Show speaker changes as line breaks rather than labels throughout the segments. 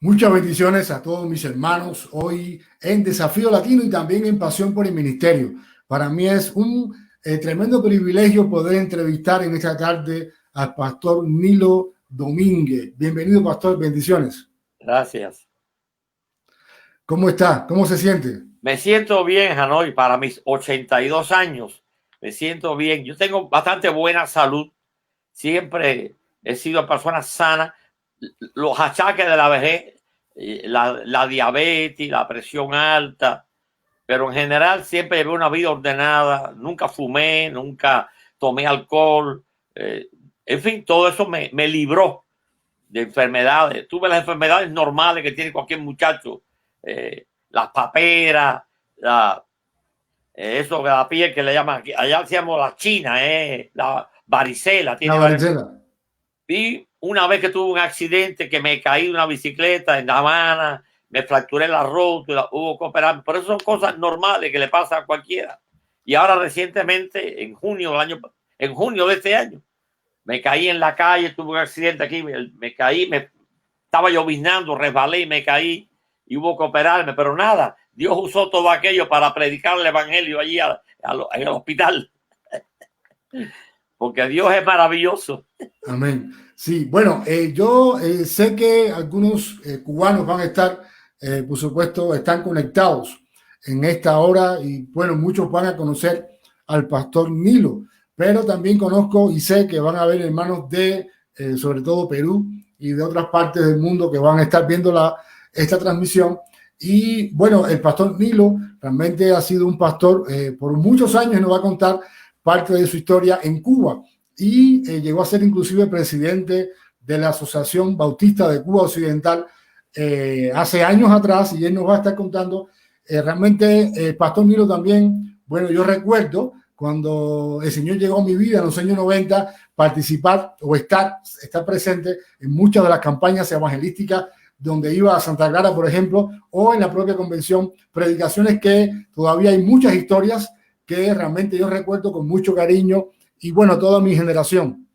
Muchas bendiciones a todos mis hermanos hoy en Desafío Latino y también en Pasión por el Ministerio. Para mí es un tremendo privilegio poder entrevistar en esta tarde al pastor Nilo Domínguez. Bienvenido, pastor. Bendiciones.
Gracias.
¿Cómo está? ¿Cómo se siente?
Me siento bien, Hanoi, para mis 82 años. Me siento bien. Yo tengo bastante buena salud. Siempre he sido persona sana. Los achaques de la vejez, la diabetes, la presión alta, pero en general siempre llevé una vida ordenada. Nunca fumé, nunca tomé alcohol. En fin, todo eso me libró de enfermedades. Tuve las enfermedades normales que tiene cualquier muchacho. Las paperas, eso de la piel que le llaman aquí, allá decíamos la china, la varicela.
La varicela.
Y una vez que tuve un accidente que me caí de una bicicleta en La Habana, me fracturé la rótula, hubo que operarme, pero eso son cosas normales que le pasa a cualquiera. Y ahora recientemente, en junio de este año, me caí en la calle, tuve un accidente aquí, me caí, estaba lloviznando, resbalé y me caí y hubo que operarme, pero nada, Dios usó todo aquello para predicar el evangelio allí en el hospital. Porque Dios es maravilloso.
Amén. Sí, bueno, yo sé que algunos cubanos van a estar, por supuesto, están conectados en esta hora y bueno, muchos van a conocer al pastor Nilo, pero también conozco y sé que van a haber hermanos de, sobre todo Perú y de otras partes del mundo que van a estar viendo esta transmisión. Y bueno, el pastor Nilo realmente ha sido un pastor por muchos años y nos va a contar parte de su historia en Cuba y llegó a ser inclusive presidente de la Asociación Bautista de Cuba Occidental hace años atrás, y él nos va a estar contando realmente el pastor Nilo también. Bueno, yo recuerdo cuando el Señor llegó a mi vida en los años 90, participar o estar presente en muchas de las campañas evangelísticas donde iba a Santa Clara, por ejemplo, o en la propia convención, predicaciones que todavía hay muchas historias que realmente yo recuerdo con mucho cariño. Y bueno, toda mi generación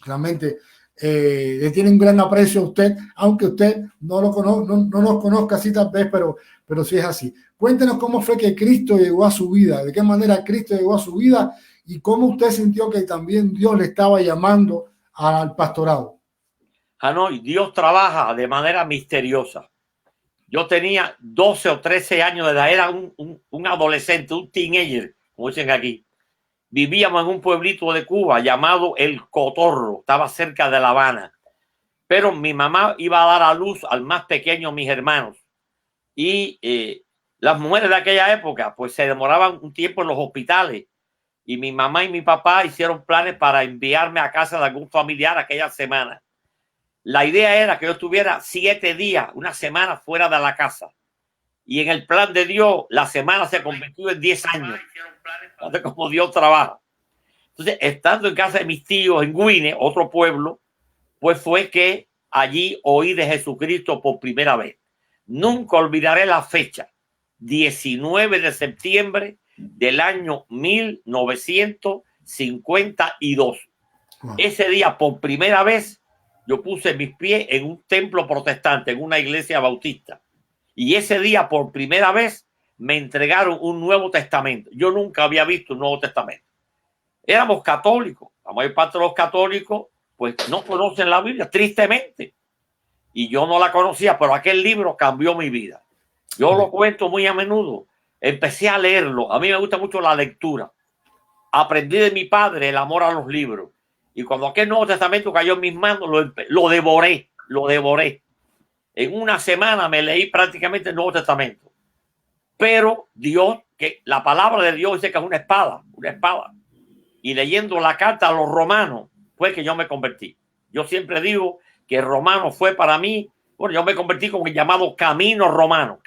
realmente le tiene un gran aprecio a usted, aunque usted no nos conozca así tal vez, pero sí es así. Cuéntenos cómo fue que Cristo llegó a su vida, de qué manera Cristo llegó a su vida y cómo usted sintió que también Dios le estaba llamando al pastorado.
Hanoi, Dios trabaja de manera misteriosa. Yo tenía 12 o 13 años de edad, era un adolescente, un teenager, como dicen aquí. Vivíamos en un pueblito de Cuba llamado El Cotorro, estaba cerca de La Habana. Pero mi mamá iba a dar a luz al más pequeño de mis hermanos. Y las mujeres de aquella época pues se demoraban un tiempo en los hospitales. Y mi mamá y mi papá hicieron planes para enviarme a casa de algún familiar aquella semana. La idea era que yo estuviera 7 días, una semana fuera de la casa. Y en el plan de Dios, la semana se convirtió en 10 años. Entonces, como Dios trabaja. Entonces, estando en casa de mis tíos en Guine, otro pueblo, pues fue que allí oí de Jesucristo por primera vez. Nunca olvidaré la fecha, 19 de septiembre del año 1952. Wow. Ese día, por primera vez, yo puse mis pies en un templo protestante, en una iglesia bautista. Y ese día, por primera vez, me entregaron un Nuevo Testamento. Yo nunca había visto un Nuevo Testamento. Éramos católicos. La mayor parte de los católicos, pues, no conocen la Biblia, tristemente. Y yo no la conocía, pero aquel libro cambió mi vida. Yo lo cuento muy a menudo. Empecé a leerlo. A mí me gusta mucho la lectura. Aprendí de mi padre el amor a los libros. Y cuando aquel Nuevo Testamento cayó en mis manos, lo devoré. En una semana me leí prácticamente el Nuevo Testamento. Pero Dios, que la palabra de Dios dice que es una espada. Y leyendo la carta a los romanos, fue que yo me convertí. Yo siempre digo que Romano fue para mí, bueno, yo me convertí con el llamado camino romano.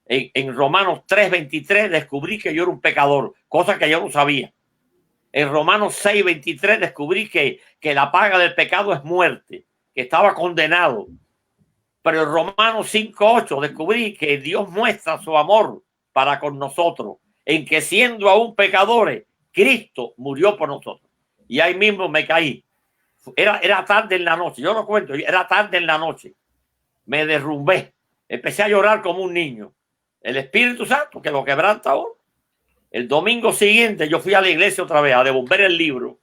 En Romanos 3:23 descubrí que yo era un pecador, cosa que yo no sabía. En Romanos 6:23 descubrí que la paga del pecado es muerte, que estaba condenado. Pero en Romanos 5:8 descubrí que Dios muestra su amor para con nosotros, en que siendo aún pecadores, Cristo murió por nosotros. Y ahí mismo me caí. Era tarde en la noche, yo lo cuento, era tarde en la noche. me derrumbé. Empecé a llorar como un niño. El Espíritu Santo que lo quebranta ahora. El domingo siguiente yo fui a la iglesia otra vez a devolver el libro.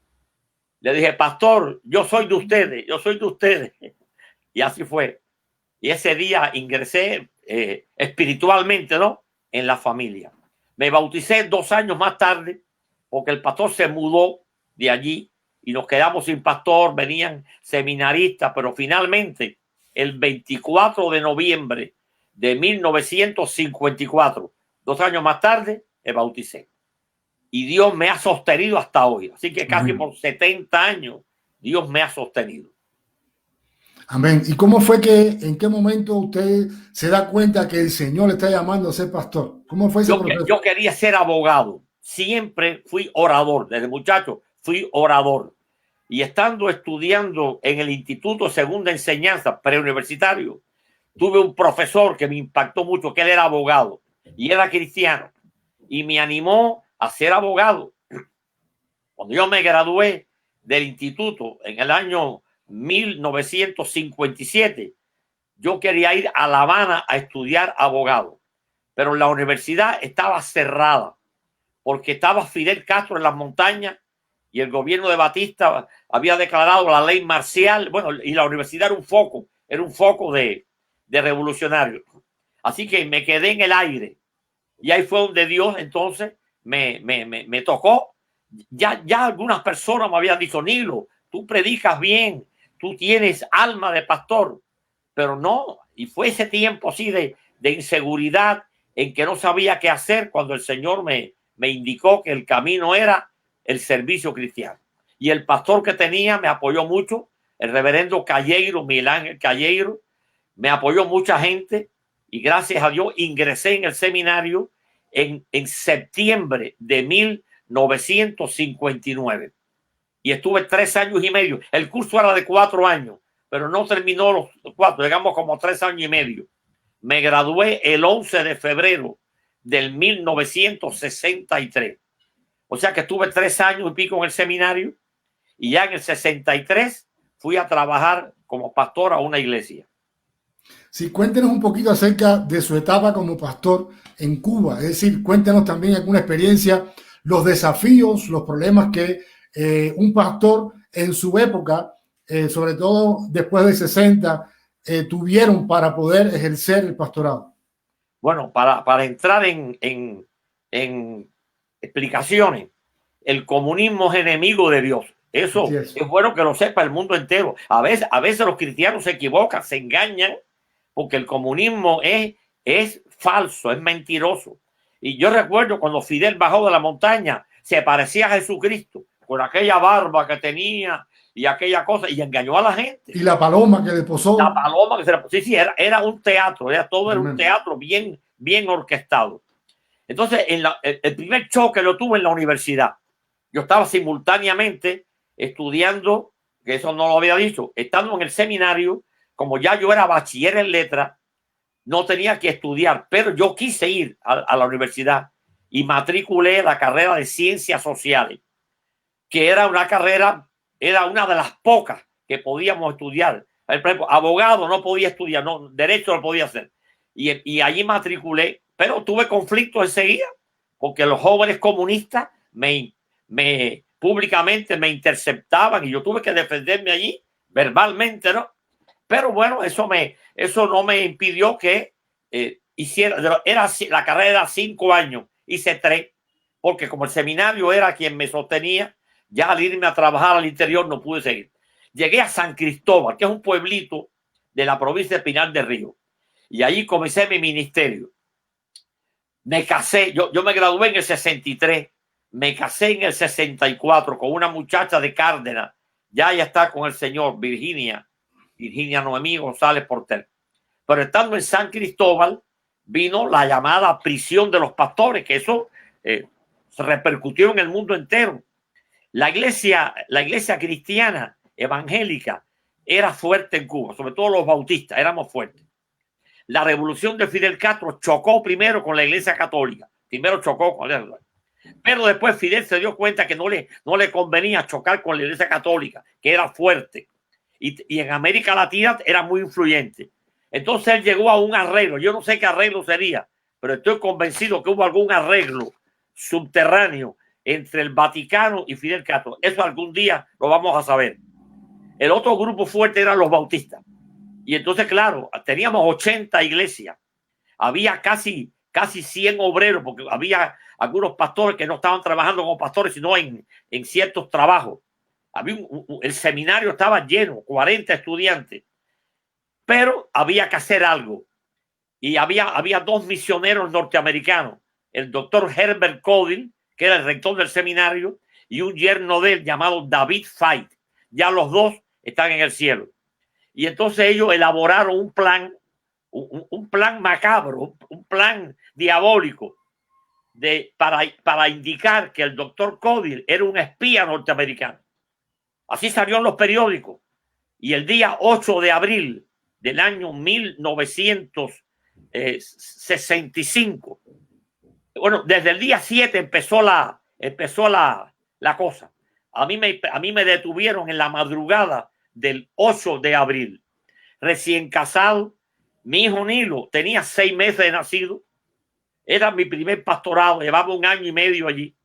Le dije, pastor, yo soy de ustedes, yo soy de ustedes. Y así fue. Y ese día ingresé espiritualmente, ¿no?, en la familia. Me bauticé 2 años más tarde porque el pastor se mudó de allí y nos quedamos sin pastor, venían seminaristas, pero finalmente el 24 de noviembre de 1954, 2 años más tarde, me bauticé. Y Dios me ha sostenido hasta hoy. Así que casi por 70 años Dios me ha sostenido.
Amén. ¿Y cómo fue en qué momento usted se da cuenta que el Señor le está llamando a ser pastor? ¿Cómo fue ese proceso?
Yo quería ser abogado. Siempre fui orador. Desde muchacho fui orador. Y estando estudiando en el Instituto de Segunda Enseñanza preuniversitario, tuve un profesor que me impactó mucho, que él era abogado y era cristiano. Y me animó a ser abogado. Cuando yo me gradué del instituto en el año 1957, yo quería ir a La Habana a estudiar abogado, pero la universidad estaba cerrada porque estaba Fidel Castro en las montañas y el gobierno de Batista había declarado la ley marcial. Bueno, y la universidad era un foco de revolucionarios. Así que me quedé en el aire y ahí fue donde Dios entonces me tocó. Ya algunas personas me habían dicho, Nilo, tú predicas bien, tú tienes alma de pastor, pero no. Y fue ese tiempo así de inseguridad en que no sabía qué hacer cuando el Señor me indicó que el camino era el servicio cristiano. Y el pastor que tenía me apoyó mucho, el reverendo Calleiro, Miguel Ángel Calleiro, me apoyó mucha gente y gracias a Dios ingresé en el seminario en septiembre de 1959 y estuve 3 años y medio. El curso era de 4 años, pero no terminó los 4, llegamos como 3 años y medio. Me gradué el 11 de febrero del 1963. O sea que estuve 3 años y pico en el seminario y ya en el 63 fui a trabajar como pastor a una iglesia.
Sí, cuéntenos un poquito acerca de su etapa como pastor en Cuba. Es decir, cuéntenos también alguna experiencia, los desafíos, los problemas que un pastor en su época, sobre todo después de 60, tuvieron para poder ejercer el pastorado.
Bueno, para entrar en explicaciones, el comunismo es enemigo de Dios. Eso es bueno que lo sepa el mundo entero. A veces los cristianos se equivocan, se engañan, porque el comunismo es falso, es mentiroso. Y yo recuerdo cuando Fidel bajó de la montaña, se parecía a Jesucristo, con aquella barba que tenía y aquella cosa, y engañó a la gente.
Y la paloma que le posó.
La paloma que se le posó. Sí, era un teatro, era un teatro bien orquestado. Entonces, el primer choque lo tuve en la universidad. Yo estaba simultáneamente estudiando, que eso no lo había dicho, estando en el seminario. Como ya yo era bachiller en letras, no tenía que estudiar, pero yo quise ir a la universidad y matriculé la carrera de Ciencias Sociales, que era una carrera, era una de las pocas que podíamos estudiar. Por ejemplo, abogado no podía estudiar, no, derecho lo podía hacer. Y allí matriculé, pero tuve conflictos enseguida, porque los jóvenes comunistas públicamente me interceptaban y yo tuve que defenderme allí verbalmente, ¿no? Pero bueno, eso no me impidió que hiciera. La carrera era 5 años, hice 3, porque como el seminario era quien me sostenía, ya al irme a trabajar al interior no pude seguir. Llegué a San Cristóbal, que es un pueblito de la provincia de Pinar del Río, y allí comencé mi ministerio. Me casé, yo me gradué en el 63, me casé en el 64 con una muchacha de Cárdenas, ya está con el Señor, Virginia Noemí González Porter. Pero estando en San Cristóbal, vino la llamada prisión de los pastores, que eso se repercutió en el mundo entero. La iglesia cristiana evangélica era fuerte en Cuba, sobre todo los bautistas, éramos fuertes. La revolución de Fidel Castro chocó primero con la iglesia católica, pero después Fidel se dio cuenta que no le convenía chocar con la iglesia católica, que era fuerte. Y en América Latina era muy influyente. Entonces él llegó a un arreglo. Yo no sé qué arreglo sería, pero estoy convencido que hubo algún arreglo subterráneo entre el Vaticano y Fidel Castro. Eso algún día lo vamos a saber. El otro grupo fuerte eran los bautistas. Y entonces, claro, teníamos 80 iglesias. Había casi 100 obreros, porque había algunos pastores que no estaban trabajando como pastores, sino en ciertos trabajos. El seminario estaba lleno, 40 estudiantes. Pero había que hacer algo. Y había dos misioneros norteamericanos, el doctor Herbert Cody, que era el rector del seminario, y un yerno de él llamado David Fite. Ya los dos están en el cielo. Y entonces ellos elaboraron un plan macabro, un plan diabólico para indicar que el doctor Cody era un espía norteamericano. Así salió en los periódicos. Y el día 8 de abril del año 1965, bueno, desde el día 7 empezó la cosa. A mí me detuvieron en la madrugada del 8 de abril. Recién casado, mi hijo Nilo tenía 6 meses de nacido. Era mi primer pastorado, llevaba 1 año y medio allí.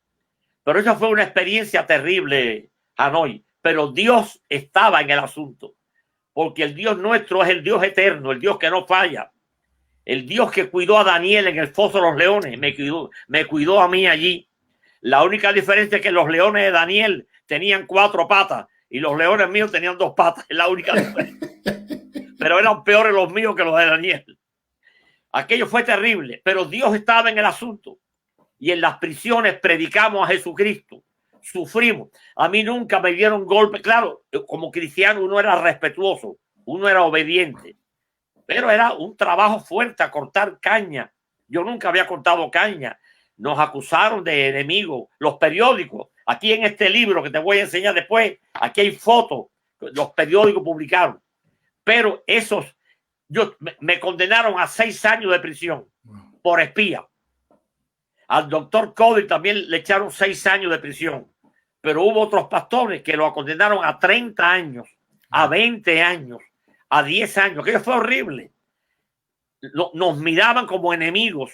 Pero esa fue una experiencia terrible, Hanoi. Pero Dios estaba en el asunto, porque el Dios nuestro es el Dios eterno, el Dios que no falla. El Dios que cuidó a Daniel en el foso de los leones, me cuidó a mí allí. La única diferencia es que los leones de Daniel tenían 4 patas y los leones míos tenían 2 patas. Es la única diferencia. Pero eran peores los míos que los de Daniel. Aquello fue terrible, pero Dios estaba en el asunto. Y en las prisiones predicamos a Jesucristo. Sufrimos. A mí nunca me dieron golpe. Claro, como cristiano uno era respetuoso, uno era obediente. Pero era un trabajo fuerte a cortar caña. Yo nunca había cortado caña. Nos acusaron de enemigos. Los periódicos. Aquí en este libro que te voy a enseñar después, aquí hay fotos. Los periódicos publicaron. Pero me condenaron a 6 años de prisión por espía. Al doctor Cody también le echaron 6 años de prisión. Pero hubo otros pastores que lo condenaron a 30 años, a 20 años, a 10 años. Aquello fue horrible. Nos miraban como enemigos.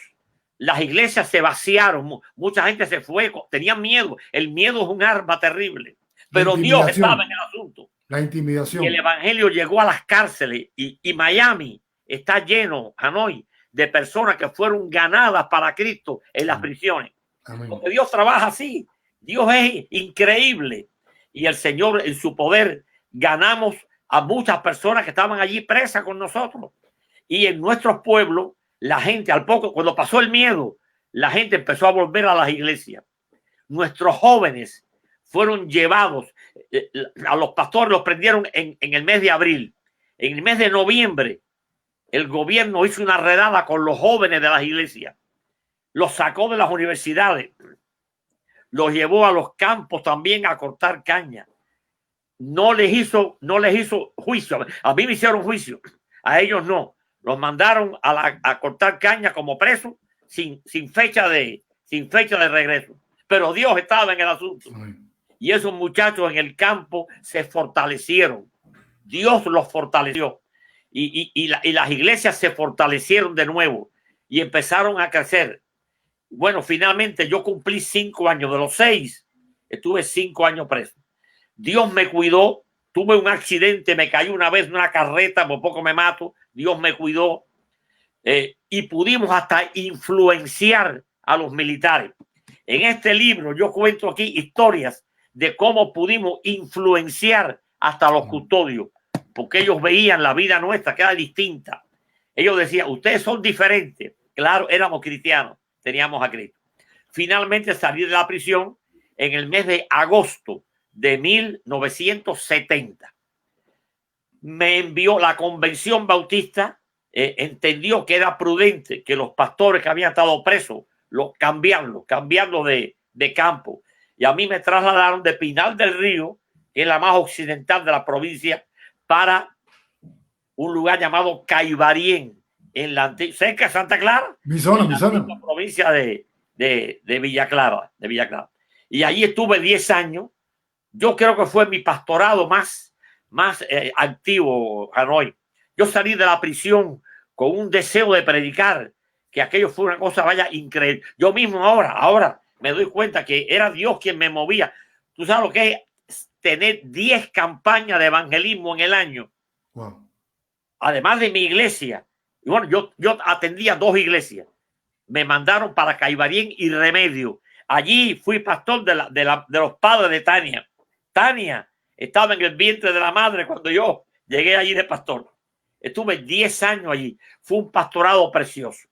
Las iglesias se vaciaron. Mucha gente se fue. Tenían miedo. El miedo es un arma terrible. Pero Dios estaba en el asunto.
La intimidación.
Y el evangelio llegó a las cárceles. Y Miami está lleno, Hanoi, de personas que fueron ganadas para Cristo en las prisiones. Amén. Porque Dios trabaja así. Dios es increíble. Y el Señor, en su poder, ganamos a muchas personas que estaban allí presas con nosotros. Y en nuestros pueblos, la gente, al poco, cuando pasó el miedo, la gente empezó a volver a las iglesias. Nuestros jóvenes fueron llevados, a los pastores los prendieron en el mes de abril. En el mes de noviembre, el gobierno hizo una redada con los jóvenes de las iglesias. Los sacó de las universidades. Los llevó a los campos también a cortar caña. No les hizo juicio. A mí me hicieron juicio. A ellos no. Los mandaron a cortar caña como presos sin fecha de regreso. Pero Dios estaba en el asunto. Y esos muchachos en el campo se fortalecieron. Dios los fortaleció. Y las iglesias se fortalecieron de nuevo y empezaron a crecer. Bueno, finalmente yo cumplí 5 años. De los 6, estuve 5 años preso. Dios me cuidó. Tuve un accidente, me caí una vez en una carreta, por poco me mato. Dios me cuidó. Y pudimos hasta influenciar a los militares. En este libro yo cuento aquí historias de cómo pudimos influenciar hasta los custodios, porque ellos veían la vida nuestra que era distinta. Ellos decían, ustedes son diferentes. Claro, éramos cristianos, teníamos a Cristo. Finalmente salí de la prisión en el mes de agosto de 1970. Me envió la Convención Bautista, entendió que era prudente que los pastores que habían estado presos cambiarlos de campo. Y a mí me trasladaron de Pinal del Río, que es la más occidental de la provincia, para un lugar llamado Caibarien, cerca de Santa Clara,
mi zona.
La provincia de Villa Clara, Y allí estuve 10 años. Yo creo que fue mi pastorado más activo, Hanoi. Yo salí de la prisión con un deseo de predicar, que aquello fue una cosa, vaya, increíble. Yo mismo ahora me doy cuenta que era Dios quien me movía. ¿Tú sabes lo que es tener 10 campañas de evangelismo en el año?
Wow.
Además de mi iglesia. Y bueno, yo atendía 2 iglesias. Me mandaron para Caibarien y Remedio. Allí fui pastor de los padres de Tania. Tania estaba en el vientre de la madre cuando yo llegué allí de pastor. Estuve 10 años allí. Fue un pastorado precioso.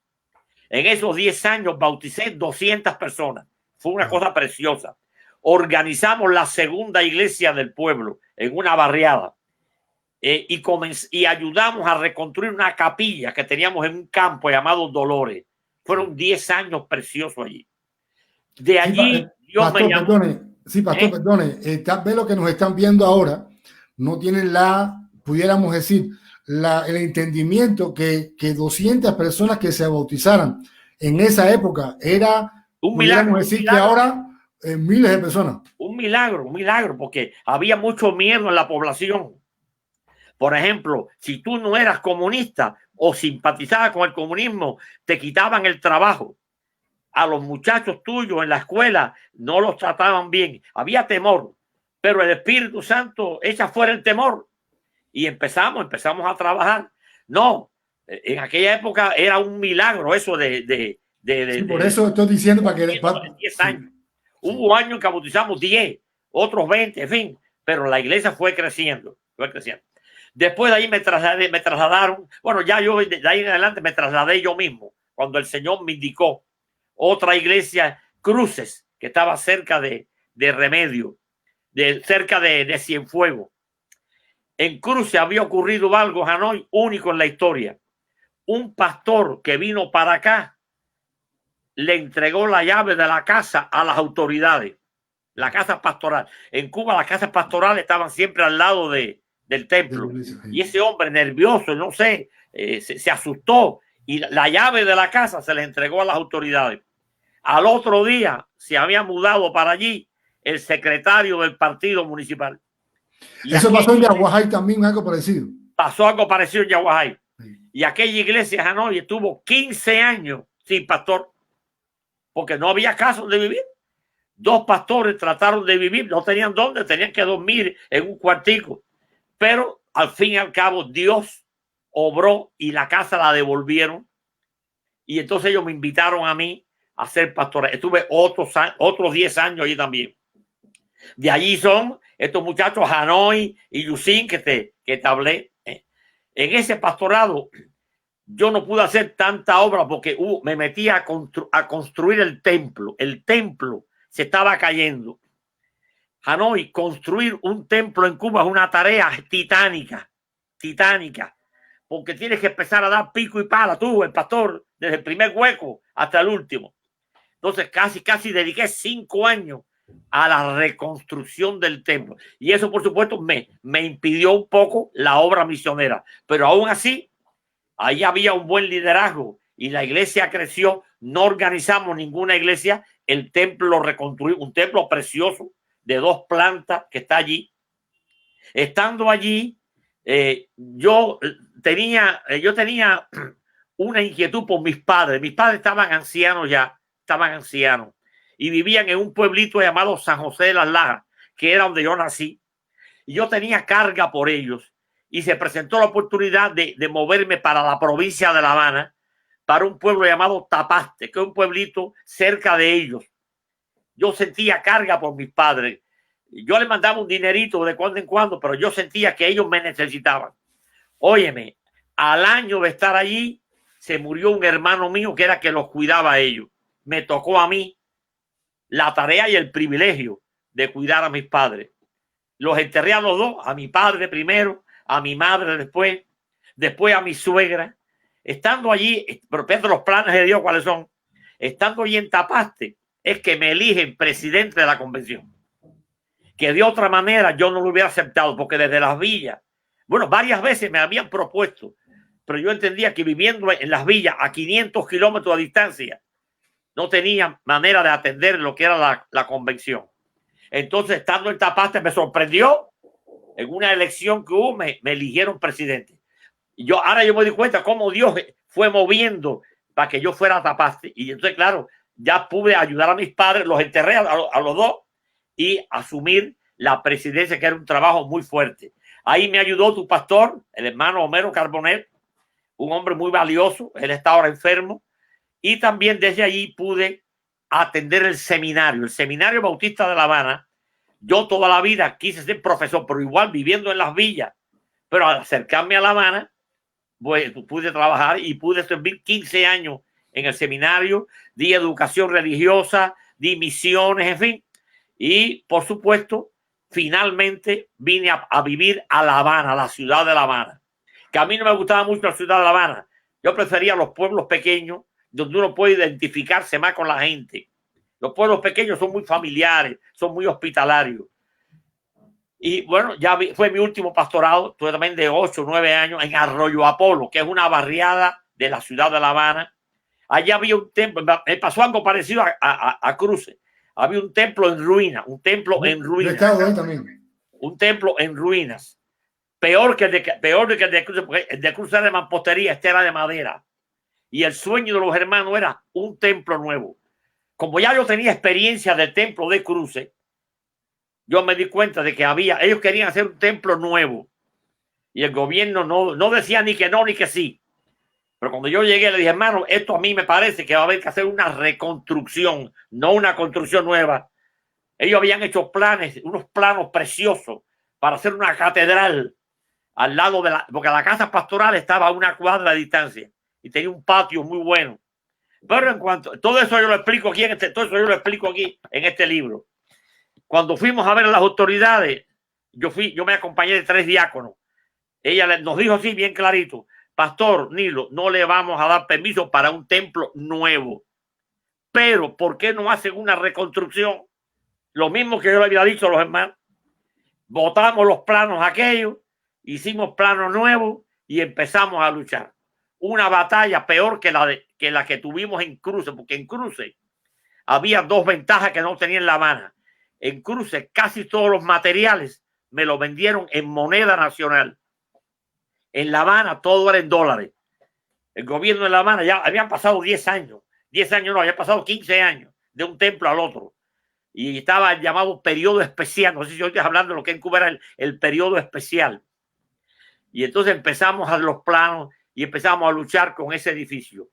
En esos 10 años bauticé 200 personas. Fue una cosa preciosa. Organizamos la segunda iglesia del pueblo en una barriada. Y ayudamos a reconstruir una capilla que teníamos en un campo llamado Dolores. Fueron 10 años preciosos allí. De allí, Dios
pastor,
me llamó.
Perdone. Sí, pastor, perdone. Tal vez lo que nos están viendo ahora no tienen pudiéramos decir, el entendimiento que 200 personas que se bautizaran en esa época era, pudiéramos decir que ahora miles de personas.
Un milagro, porque había mucho miedo en la población. Por ejemplo, si tú no eras comunista o simpatizabas con el comunismo, te quitaban el trabajo. A los muchachos tuyos en la escuela no los trataban bien. Había temor, pero el Espíritu Santo echa fuera el temor. Y empezamos a trabajar. No, en aquella época era un milagro eso
sí, por eso estoy diciendo para que...
10 años. Hubo años en que bautizamos 10, otros 20, en fin. Pero la iglesia fue creciendo. Después de ahí me trasladaron. Bueno, ya yo de ahí en adelante me trasladé yo mismo. Cuando el Señor me indicó otra iglesia, Cruces, que estaba cerca de Remedio, cerca de Cienfuegos. En Cruces había ocurrido algo, Hanoi, único en la historia. Un pastor que vino para acá le entregó la llave de la casa a las autoridades, la casa pastoral. En Cuba las casas pastorales estaban siempre al lado del templo. Y ese hombre nervioso, no sé, se asustó y la llave de la casa se le entregó a las autoridades. Al otro día se había mudado para allí el secretario del partido municipal.
Y eso pasó en Yaguajay también, algo parecido.
Pasó algo parecido en Yaguajay. Sí. Y aquella iglesia de Hanoi estuvo 15 años sin pastor, porque no había casa donde vivir. 2 pastores trataron de vivir, no tenían dónde, tenían que dormir en un cuartico. Pero al fin y al cabo Dios obró y la casa la devolvieron. Y entonces ellos me invitaron a mí a ser pastor. Estuve otros 10 años allí también. De allí son estos muchachos Hanoi y Yusin que te hablé. En ese pastorado yo no pude hacer tanta obra porque me metí a construir el templo. El templo se estaba cayendo. Hanoi, construir un templo en Cuba es una tarea titánica, porque tienes que empezar a dar pico y pala, tú, el pastor, desde el primer hueco hasta el último. Entonces casi dediqué 5 años a la reconstrucción del templo. Y eso, por supuesto, me impidió un poco la obra misionera. Pero aún así, ahí había un buen liderazgo y la iglesia creció. No organizamos ninguna iglesia. El templo lo reconstruimos, un templo precioso de 2 plantas que está allí. Estando allí, yo tenía una inquietud por mis padres. Mis padres estaban ancianos ya, y vivían en un pueblito llamado San José de las Lajas, que era donde yo nací. Y yo tenía carga por ellos. Y se presentó la oportunidad de moverme para la provincia de La Habana, para un pueblo llamado Tapaste, que es un pueblito cerca de ellos. Yo sentía carga por mis padres. Yo les mandaba un dinerito de cuando en cuando, pero yo sentía que ellos me necesitaban. Óyeme, al año de estar allí, se murió un hermano mío que era que los cuidaba a ellos. Me tocó a mí la tarea y el privilegio de cuidar a mis padres. Los enterré a los 2, a mi padre primero, a mi madre después a mi suegra. Estando allí, pero los planes de Dios, ¿cuáles son? Estando allí en Tapaste, es que me eligen presidente de la convención. Que de otra manera yo no lo hubiera aceptado, porque desde las villas, bueno, varias veces me habían propuesto, pero yo entendía que viviendo en las villas a 500 kilómetros de distancia, no tenía manera de atender lo que era la convención. Entonces, estando en Tapaste, me sorprendió. En una elección que hubo, me eligieron presidente. Y ahora yo me di cuenta cómo Dios fue moviendo para que yo fuera tapaste. Y entonces, claro, ya pude ayudar a mis padres, los enterré a los dos y asumir la presidencia, que era un trabajo muy fuerte. Ahí me ayudó tu pastor, el hermano Homero Carbonet, un hombre muy valioso. Él está ahora enfermo. Y también desde allí pude atender el Seminario Bautista de La Habana. Yo toda la vida quise ser profesor, pero igual viviendo en las villas. Pero al acercarme a La Habana, pues pude trabajar y pude servir 15 años en el seminario, di educación religiosa, di misiones, en fin. Y por supuesto, finalmente vine a vivir a La Habana, la ciudad de La Habana. Que a mí no me gustaba mucho la ciudad de La Habana. Yo prefería los pueblos pequeños, donde uno puede identificarse más con la gente. Los pueblos pequeños son muy familiares, son muy hospitalarios. Y bueno, fue mi último pastorado, tuve también de 8 o 9 años en Arroyo Apolo, que es una barriada de la ciudad de La Habana. Allá había un templo, me pasó algo parecido a Cruces. Había un templo en ruinas, un templo en ruinas. Un templo en ruinas. Peor que el de Cruces, porque el de Cruces era de mampostería, este era de madera. Y el sueño de los hermanos era un templo nuevo. Como ya yo tenía experiencia del templo de Cruces, yo me di cuenta de que ellos querían hacer un templo nuevo. Y el gobierno no decía ni que no ni que sí. Pero cuando yo llegué le dije, hermano, esto a mí me parece que va a haber que hacer una reconstrucción, no una construcción nueva. Ellos habían hecho unos planos preciosos para hacer una catedral al lado porque la casa pastoral estaba a 1 cuadra de distancia y tenía un patio muy bueno. Pero en cuanto, todo eso yo lo explico aquí en este libro. Cuando fuimos a ver a las autoridades, yo me acompañé de 3 diáconos. Ella nos dijo así bien clarito, pastor Nilo, no le vamos a dar permiso para un templo nuevo. Pero, ¿por qué no hacen una reconstrucción? Lo mismo que yo le había dicho a los hermanos. Botamos los planos aquellos, hicimos planos nuevos y empezamos a luchar. Una batalla peor que la que tuvimos en Cruces, porque en Cruces había 2 ventajas que no tenía en La Habana. En Cruces casi todos los materiales me lo vendieron en moneda nacional. En La Habana todo era en dólares. El gobierno de La Habana ya habían pasado 10 años. 10 años no, habían pasado 15 años de un templo al otro. Y estaba el llamado periodo especial. No sé si hoy estoy hablando de lo que en Cuba era el periodo especial. Y entonces empezamos a hacer los planos y empezamos a luchar con ese edificio.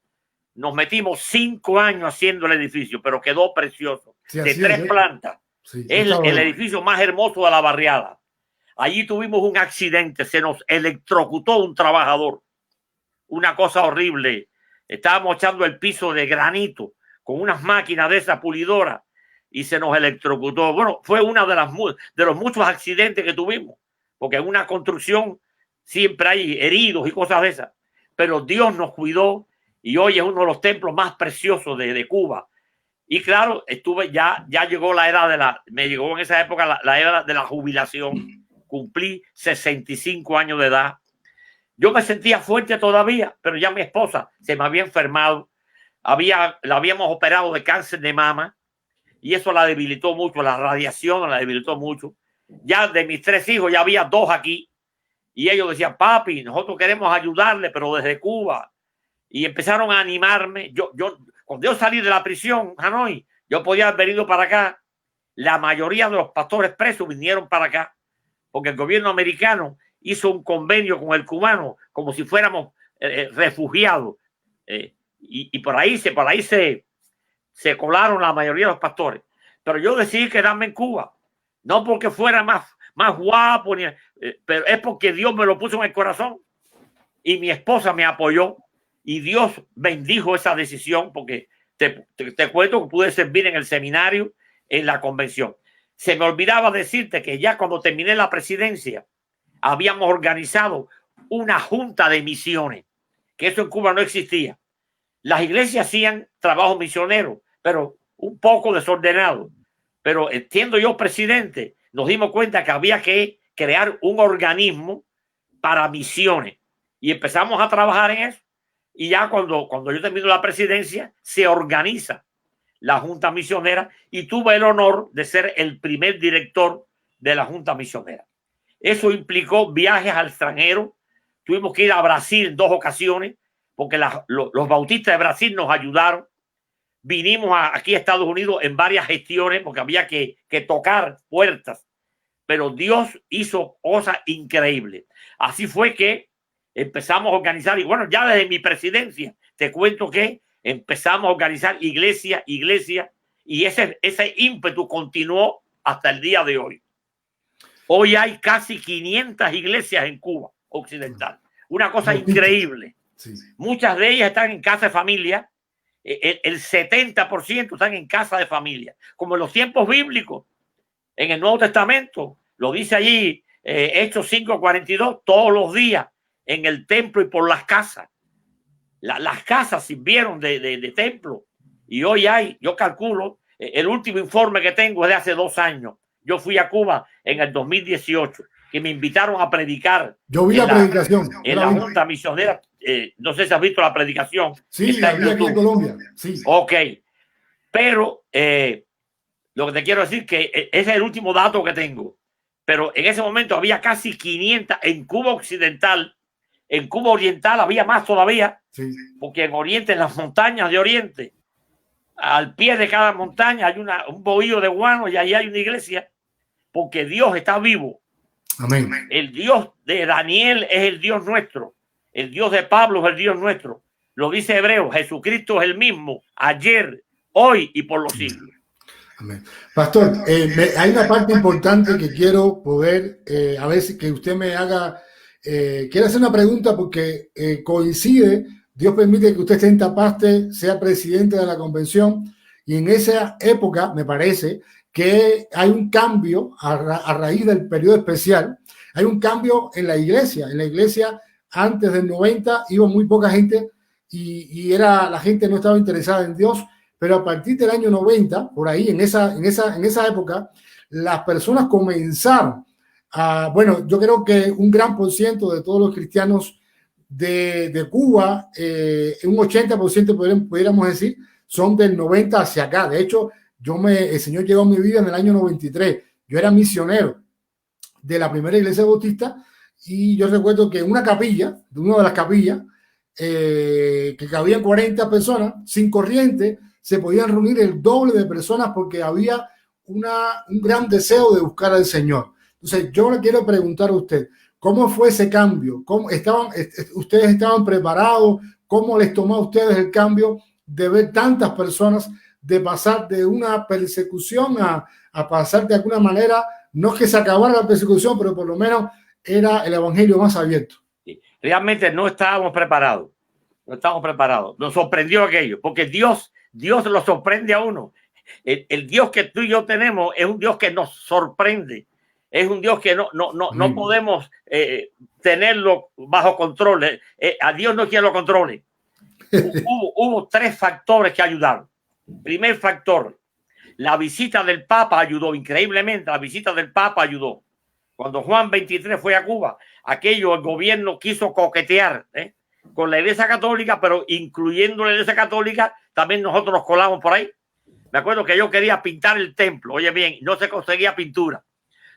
Nos metimos 5 años haciendo el edificio, pero quedó precioso. Sí, de 3 plantas. Sí, es el edificio más hermoso de la barriada. Allí tuvimos un accidente, se nos electrocutó un trabajador. Una cosa horrible. Estábamos echando el piso de granito con unas máquinas de esa pulidora y se nos electrocutó. Bueno, fue uno de los muchos accidentes que tuvimos, porque en una construcción siempre hay heridos y cosas de esas. Pero Dios nos cuidó y hoy es uno de los templos más preciosos de Cuba. Y claro, ya llegó la edad me llegó en esa época la edad de la jubilación. Cumplí 65 años de edad. Yo me sentía fuerte todavía, pero ya mi esposa se me había enfermado. La habíamos operado de cáncer de mama y eso la debilitó mucho. La radiación la debilitó mucho. Ya de mis 3 hijos ya había 2 aquí y ellos decían, papi, nosotros queremos ayudarle, pero desde Cuba. Y empezaron a animarme. Cuando yo salí de la prisión, Hanoi, yo podía haber venido para acá. La mayoría de los pastores presos vinieron para acá porque el gobierno americano hizo un convenio con el cubano como si fuéramos refugiados. Y por ahí se colaron la mayoría de los pastores. Pero yo decidí quedarme en Cuba. No porque fuera más guapo, pero es porque Dios me lo puso en el corazón. Y mi esposa me apoyó. Y Dios bendijo esa decisión porque te cuento que pude servir en el seminario, en la convención. Se me olvidaba decirte que ya cuando terminé la presidencia, habíamos organizado una junta de misiones, que eso en Cuba no existía. Las iglesias hacían trabajo misionero, pero un poco desordenado. Pero siendo yo presidente, nos dimos cuenta que había que crear un organismo para misiones. Y empezamos a trabajar en eso. Y ya cuando yo termino la presidencia, se organiza la Junta Misionera y tuve el honor de ser el primer director de la Junta Misionera. Eso implicó viajes al extranjero, Tuvimos que ir a Brasil en 2 ocasiones porque los bautistas de Brasil nos ayudaron. Vinimos aquí a Estados Unidos en varias gestiones porque había que tocar puertas. Pero Dios hizo cosas increíbles. Así fue que empezamos a organizar. Y bueno, ya desde mi presidencia, te cuento que empezamos a organizar iglesia. Y ese ímpetu continuó hasta el día de hoy. Hoy hay casi 500 iglesias en Cuba occidental. Una cosa increíble. Sí. Muchas de ellas están en casa de familia. El 70% están en casa de familia. Como en los tiempos bíblicos. En el Nuevo Testamento, lo dice allí, Hechos 5:42, todos los días en el templo y por las casas. Las casas sirvieron de templo. Y hoy hay, yo calculo, el último informe que tengo es de hace 2 años. Yo fui a Cuba en el 2018, que me invitaron a predicar.
Yo vi la predicación.
En la Junta Misionera. No sé si has visto la predicación.
Sí, la vi aquí en Colombia. Sí.
Ok. Pero lo que te quiero decir que ese es el último dato que tengo. Pero en ese momento había casi 500 en Cuba Occidental. En Cuba Oriental había más todavía. Sí. Porque en Oriente, en las montañas de Oriente, al pie de cada montaña hay un bohío de guano y ahí hay una iglesia. Porque Dios está vivo.
Amén.
El Dios de Daniel es el Dios nuestro. El Dios de Pablo es el Dios nuestro. Lo dice Hebreo. Jesucristo es el mismo ayer, hoy y por los siglos.
Amén. Pastor, hay una parte importante que quiero poder, a ver si que usted me haga, quiero hacer una pregunta porque coincide, Dios permite que usted esté en Tapaste, sea presidente de la convención, y en esa época me parece que hay un cambio a raíz del periodo especial, hay un cambio en la iglesia. En la iglesia antes del 90 iba muy poca gente y la gente no estaba interesada en Dios, pero a partir del año 90, por ahí, en esa época, las personas comenzaron a, bueno, yo creo que un gran por ciento de todos los cristianos de Cuba, un 80% pudiéramos decir, son del 90 hacia acá. De hecho, el Señor llegó a mi vida en el año 93. Yo era misionero de la primera iglesia bautista y yo recuerdo que en una capilla, de una de las capillas, que cabían 40 personas, sin corriente, se podían reunir el doble de personas porque había un gran deseo de buscar al Señor. Entonces, yo le quiero preguntar a usted, ¿cómo fue ese cambio? ¿Ustedes estaban preparados? ¿Cómo les tomó a ustedes el cambio de ver tantas personas, de pasar de una persecución a pasar de alguna manera, no es que se acabara la persecución, pero por lo menos era el evangelio más abierto?
Realmente no estábamos preparados. No estábamos preparados. Nos sorprendió aquello, porque Dios lo sorprende a uno. El Dios que tú y yo tenemos es un Dios que nos sorprende. Es un Dios que no podemos tenerlo bajo control. A Dios no quiere lo controle. Hubo 3 factores que ayudaron. Primer factor, la visita del Papa ayudó increíblemente. La visita del Papa ayudó. Cuando Juan 23 fue a Cuba, el gobierno quiso coquetear con la Iglesia Católica, pero incluyendo la Iglesia Católica, también nosotros nos colamos por ahí. Me acuerdo que yo quería pintar el templo. Oye bien, no se conseguía pintura.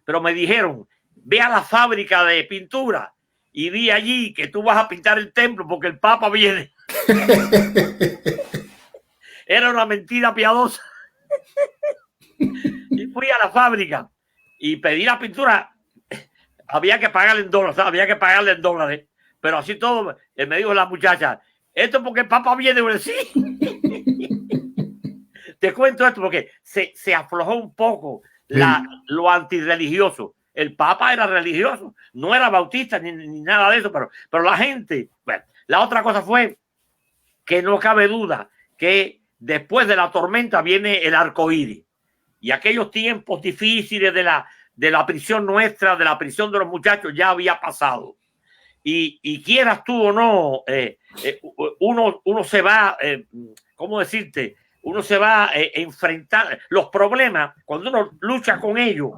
Pero me dijeron, ve a la fábrica de pintura y di allí que tú vas a pintar el templo porque el Papa viene. Era una mentira piadosa. Y fui a la fábrica y pedí la pintura. Había que pagarle en dólares, había que pagarle en dólares. Pero así todo, me dijo la muchacha, esto es porque el Papa viene. Sí. Te cuento esto porque se aflojó un poco lo antirreligioso. El Papa era religioso, no era bautista ni nada de eso, pero la gente, bueno, la otra cosa fue que no cabe duda que después de la tormenta viene el arcoíris. Y aquellos tiempos difíciles de la prisión nuestra, de la prisión de los muchachos, ya había pasado. Y quieras tú o no, uno se va, ¿cómo decirte? Uno se va a enfrentar los problemas. Cuando uno lucha con ellos,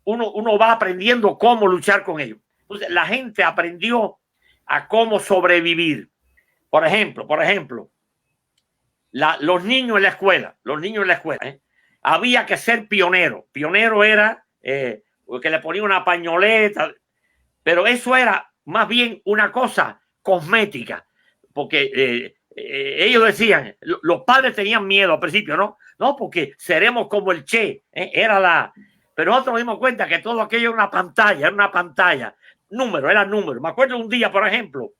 uno va aprendiendo cómo luchar con ellos. Entonces, la gente aprendió a cómo sobrevivir. Por ejemplo, los niños en la escuela, había que ser pionero. Pionero era que le ponía una pañoleta, pero eso era más bien una cosa cosmética, porque ellos decían, los padres tenían miedo al principio, ¿no? No, porque seremos como el Che, pero nosotros nos dimos cuenta que todo aquello era una pantalla, eran números. Me acuerdo un día, por ejemplo,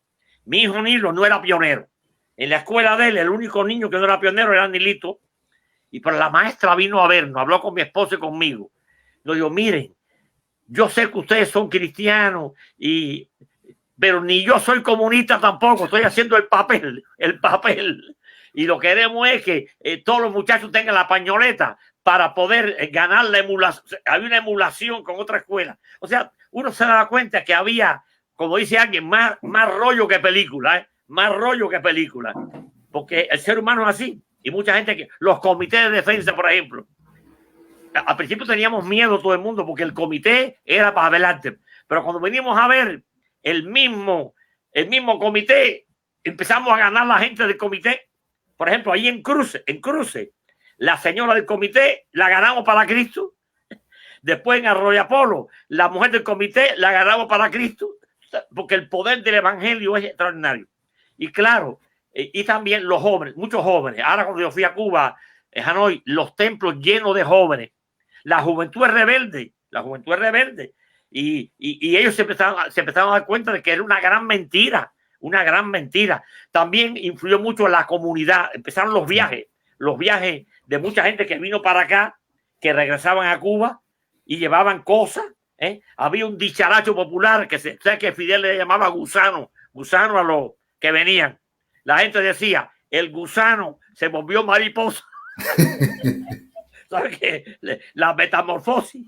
mi hijo Nilo no era pionero. En la escuela de él, el único niño que no era pionero era Nilito. Y pero la maestra vino a vernos, habló con mi esposo y conmigo. Nos dijo, miren, yo sé que ustedes son cristianos, pero ni yo soy comunista tampoco, estoy haciendo el papel. Y lo que queremos es que todos los muchachos tengan la pañoleta para poder ganar la emulación. Había una emulación con otra escuela. O sea, uno se da cuenta que había, como dice alguien, más rollo que película, más rollo que película. Porque el ser humano es así. Y mucha gente, los comités de defensa, por ejemplo, al principio teníamos miedo todo el mundo porque el comité era para adelante. Pero cuando venimos a ver el mismo comité, empezamos a ganar la gente del comité. Por ejemplo, ahí en Cruce, la señora del comité la ganamos para Cristo. Después en Arroyo Apolo, la mujer del comité la ganamos para Cristo. Porque el poder del evangelio es extraordinario. Y claro, y también los jóvenes, muchos jóvenes. Ahora cuando yo fui a Cuba, en Hanoi, los templos llenos de jóvenes. La juventud es rebelde. Y ellos se empezaron a dar cuenta de que era una gran mentira. También influyó mucho en la comunidad. Empezaron los viajes de mucha gente que vino para acá, que regresaban a Cuba y llevaban cosas. Había un dicharacho popular que Fidel le llamaba gusano a los que venían. La gente decía, el gusano se volvió mariposa. ¿Sabes qué? La metamorfosis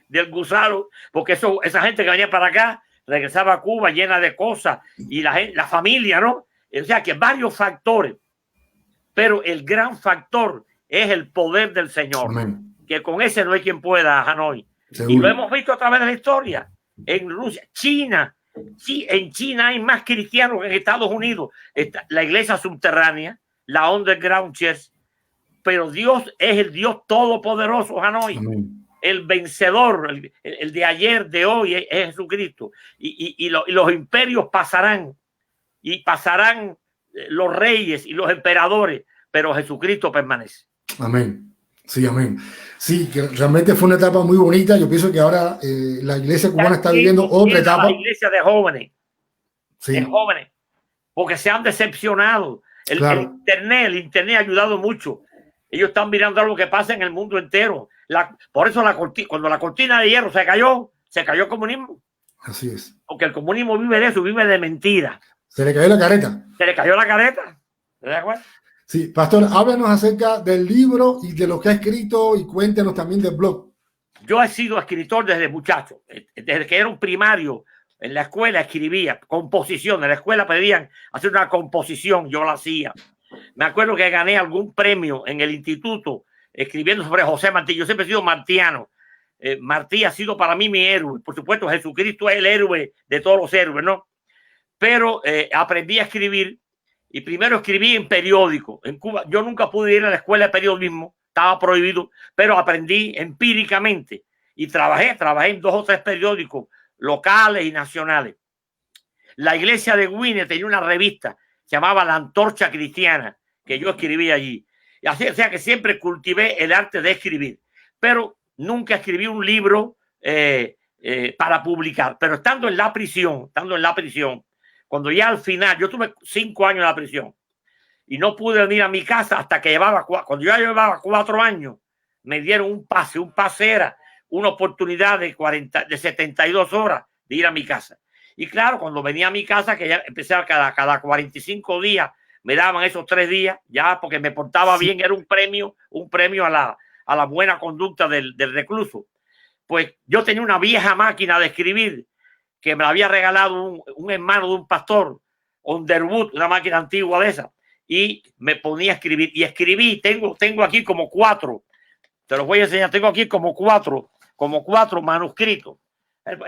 del gusano, porque esa gente que venía para acá regresaba a Cuba llena de cosas y la familia, ¿no? O sea que varios factores, pero el gran factor es el poder del Señor. Amén. Que con ese no hay quien pueda, Hanoi. Seguro. Y lo hemos visto a través de la historia. En Rusia, China, sí, en China hay más cristianos que en Estados Unidos. La iglesia subterránea, la underground church, pero Dios es el Dios todopoderoso, Hanoi. Amén. El vencedor, el de ayer, de hoy, es Jesucristo. Y los imperios pasarán, y pasarán los reyes y los emperadores, pero Jesucristo permanece.
Amén. Sí, amén. Sí, que realmente fue una etapa muy bonita. Yo pienso que ahora la iglesia cubana está viviendo otra etapa.
La iglesia de jóvenes, porque se han decepcionado. El internet ha ayudado mucho. Ellos están mirando algo que pasa en el mundo entero. Por eso cuando la cortina de hierro se cayó el comunismo.
Así es.
Porque el comunismo vive de eso, vive de mentira.
Se le cayó la careta.
¿De acuerdo?
Sí, pastor, háblanos acerca del libro y de lo que ha escrito y cuéntenos también del blog.
Yo he sido escritor desde muchacho. Desde que era un primario, en la escuela escribía composición. En la escuela pedían hacer una composición, yo la hacía. Me acuerdo que gané algún premio en el instituto escribiendo sobre José Martí. Yo siempre he sido martiano. Martí ha sido para mí mi héroe. Por supuesto, Jesucristo es el héroe de todos los héroes, ¿no? Pero aprendí a escribir y primero escribí en periódico. En Cuba yo nunca pude ir a la escuela de periodismo, estaba prohibido, pero aprendí empíricamente y trabajé en 2 o 3 periódicos locales y nacionales. La iglesia de Gwynedd tenía una revista, se llamaba La Antorcha Cristiana, que yo escribí allí. Y así, o sea que siempre cultivé el arte de escribir, pero nunca escribí un libro para publicar. Pero estando en la prisión, cuando ya al final, yo tuve 5 años en la prisión y no pude venir a mi casa hasta que cuando yo llevaba 4 años, me dieron un pase. Un pase era una oportunidad de 72 horas de ir a mi casa. Y claro, cuando venía a mi casa, que ya empecé cada 45 días, me daban esos 3 días, ya porque me portaba bien, era un premio a la buena conducta del recluso. Pues yo tenía una vieja máquina de escribir que me la había regalado un hermano de un pastor, Underwood, una máquina antigua de esa, y me ponía a escribir. Y escribí, tengo aquí como 4, te los voy a enseñar, tengo aquí como 4 manuscritos.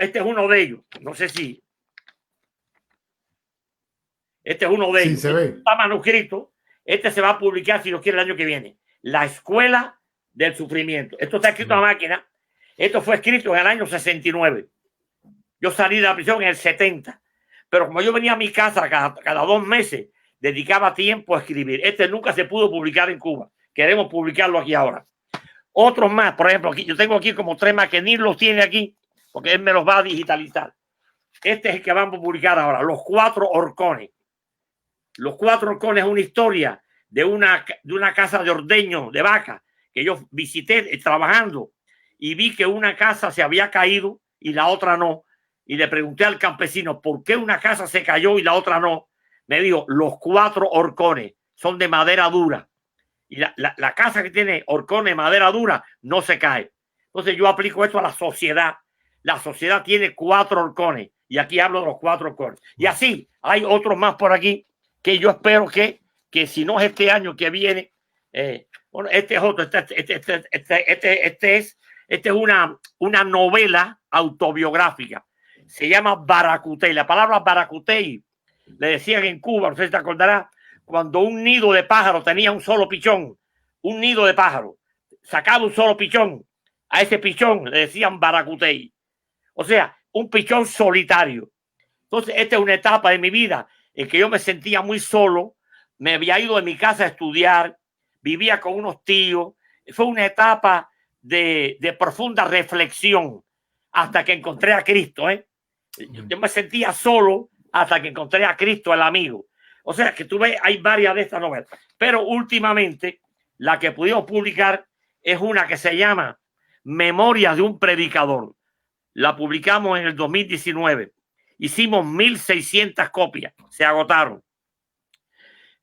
Este es uno de ellos, no sé si... Este es uno de ellos.
Se ve.
Está manuscrito. Este se va a publicar, si lo quiere, el año que viene. La Escuela del Sufrimiento. Esto está escrito a máquina. Esto fue escrito en el año 69. Yo salí de la prisión en el 70. Pero como yo venía a mi casa cada 2 meses, dedicaba tiempo a escribir. Este nunca se pudo publicar en Cuba. Queremos publicarlo aquí ahora. Otros más, por ejemplo, aquí, yo tengo aquí como 3 más que ni los tiene aquí, porque él me los va a digitalizar. Este es el que vamos a publicar ahora, Los 4 Horcones. Los 4 Horcones es una historia de una casa de ordeño de vaca que yo visité trabajando y vi que una casa se había caído y la otra no. Y le pregunté al campesino, ¿por qué una casa se cayó y la otra no? Me dijo, los 4 horcones son de madera dura. Y la casa que tiene horcones de madera dura no se cae. Entonces yo aplico esto a la sociedad. La sociedad tiene 4 horcones. Y aquí hablo de los 4 horcones. Y así hay otros más por aquí que yo espero que si no es este año que viene, bueno, este es otro. Este es una novela autobiográfica. Se llama Baracutey. La palabra Baracutey le decían en Cuba, no sé si te acordarás, cuando un nido de pájaro tenía un solo pichón, un nido de pájaro, sacaba un solo pichón, a ese pichón le decían Baracutey. O sea, un pichón solitario. Entonces, esta es una etapa de mi vida en que yo me sentía muy solo, me había ido de mi casa a estudiar, vivía con unos tíos. Fue una etapa de profunda reflexión hasta que encontré a Cristo. Yo me sentía solo hasta que encontré a Cristo, el amigo. O sea, que tú ves, hay varias de estas novelas. Pero últimamente, la que pudimos publicar es una que se llama Memorias de un predicador. La publicamos en el 2019. Hicimos 1.600 copias. Se agotaron.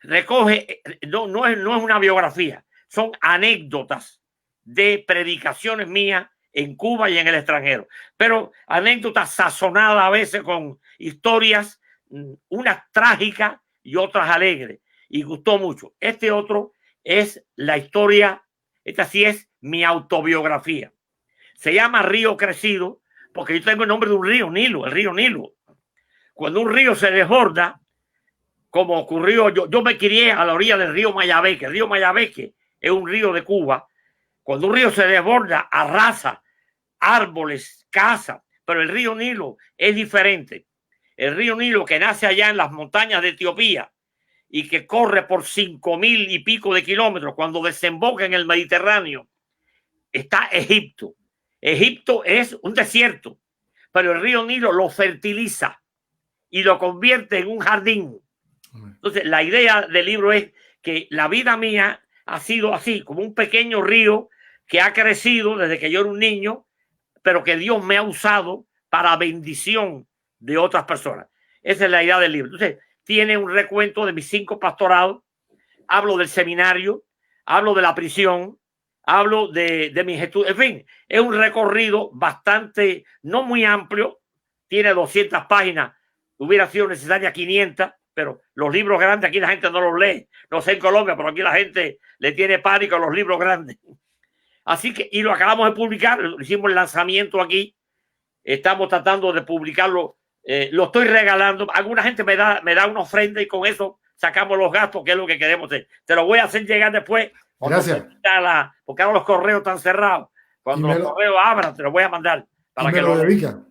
Recoge, no es una biografía. Son anécdotas de predicaciones mías en Cuba y en el extranjero. Pero anécdotas sazonadas a veces con historias, unas trágicas y otras alegres. Y gustó mucho. Este otro es la historia, esta sí es mi autobiografía. Se llama Río Crecido porque yo tengo el nombre de un río, Nilo, el río Nilo. Cuando un río se desborda, como ocurrió, yo me crié a la orilla del río Mayabeque. El río Mayabeque es un río de Cuba. Cuando un río se desborda, arrasa árboles, casas, pero el río Nilo es diferente. El río Nilo, que nace allá en las montañas de Etiopía y que corre por 5.000 y pico de kilómetros, cuando desemboca en el Mediterráneo, está Egipto. Egipto es un desierto, pero el río Nilo lo fertiliza y lo convierte en un jardín. Entonces, la idea del libro es que la vida mía ha sido así, como un pequeño río que ha crecido desde que yo era un niño, pero que Dios me ha usado para bendición de otras personas. Esa es la idea del libro. Entonces, tiene un recuento de mis 5 pastorados, hablo del seminario, hablo de la prisión, hablo de mis estudios. En fin, es un recorrido bastante, no muy amplio, tiene 200 páginas, hubiera sido necesaria 500, pero los libros grandes aquí la gente no los lee. No sé en Colombia, pero aquí la gente le tiene pánico a los libros grandes. Así que, y lo acabamos de publicar, hicimos el lanzamiento aquí, estamos tratando de publicarlo, lo estoy regalando, alguna gente me da una ofrenda y con eso sacamos los gastos, que es lo que queremos hacer. Te lo voy a hacer llegar después.
Gracias.
Porque ahora los correos están cerrados. Cuando los correos abran, te los voy a mandar. Para que
lo dedica.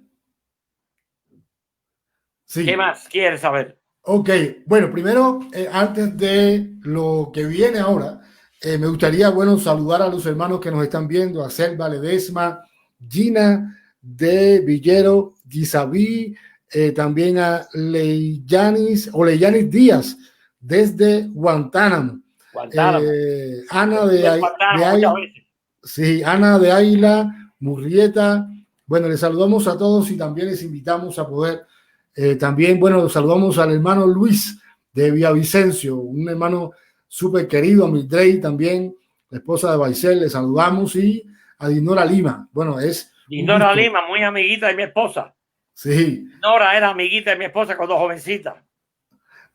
Sí. ¿Qué más quieres saber?
Ok, bueno, primero, antes de lo que viene ahora, me gustaría, bueno, saludar a los hermanos que nos están viendo, a Selva Ledesma, Gina de Villero, Gisabí, también a Leyanis Díaz desde Guantánamo. Ana Ana de Águila, Murrieta. Bueno, les saludamos a todos y también les invitamos a poder también, bueno, saludamos al hermano Luis de Villavicencio, un hermano súper querido, a Mildred también, la esposa de Baisel, le saludamos, y a Dinora Lima. Bueno, es
Dinora Lima, muy amiguita de mi esposa.
Sí.
Dinora era amiguita de mi esposa cuando jovencita.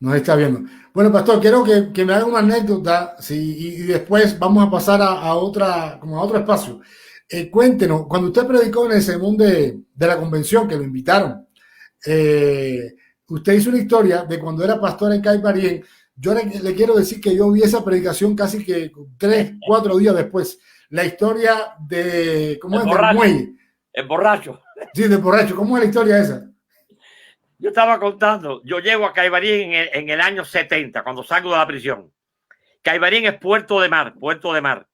Nos está viendo. Bueno, pastor, quiero que me haga una anécdota, sí, y después vamos a pasar a otro espacio. Cuéntenos, cuando usted predicó en el sermón de la convención, que lo invitaron, usted hizo una historia de cuando era pastor en Caiparien. Yo le quiero decir que yo vi esa predicación casi que 3-4 días después. La historia de, ¿cómo es? Del muelle.
El borracho.
Sí, del borracho. ¿Cómo es la historia esa?
Yo estaba contando, yo llego a Caibarín en el año 70, cuando salgo de la prisión. Caibarín es puerto de mar, puerto de mar.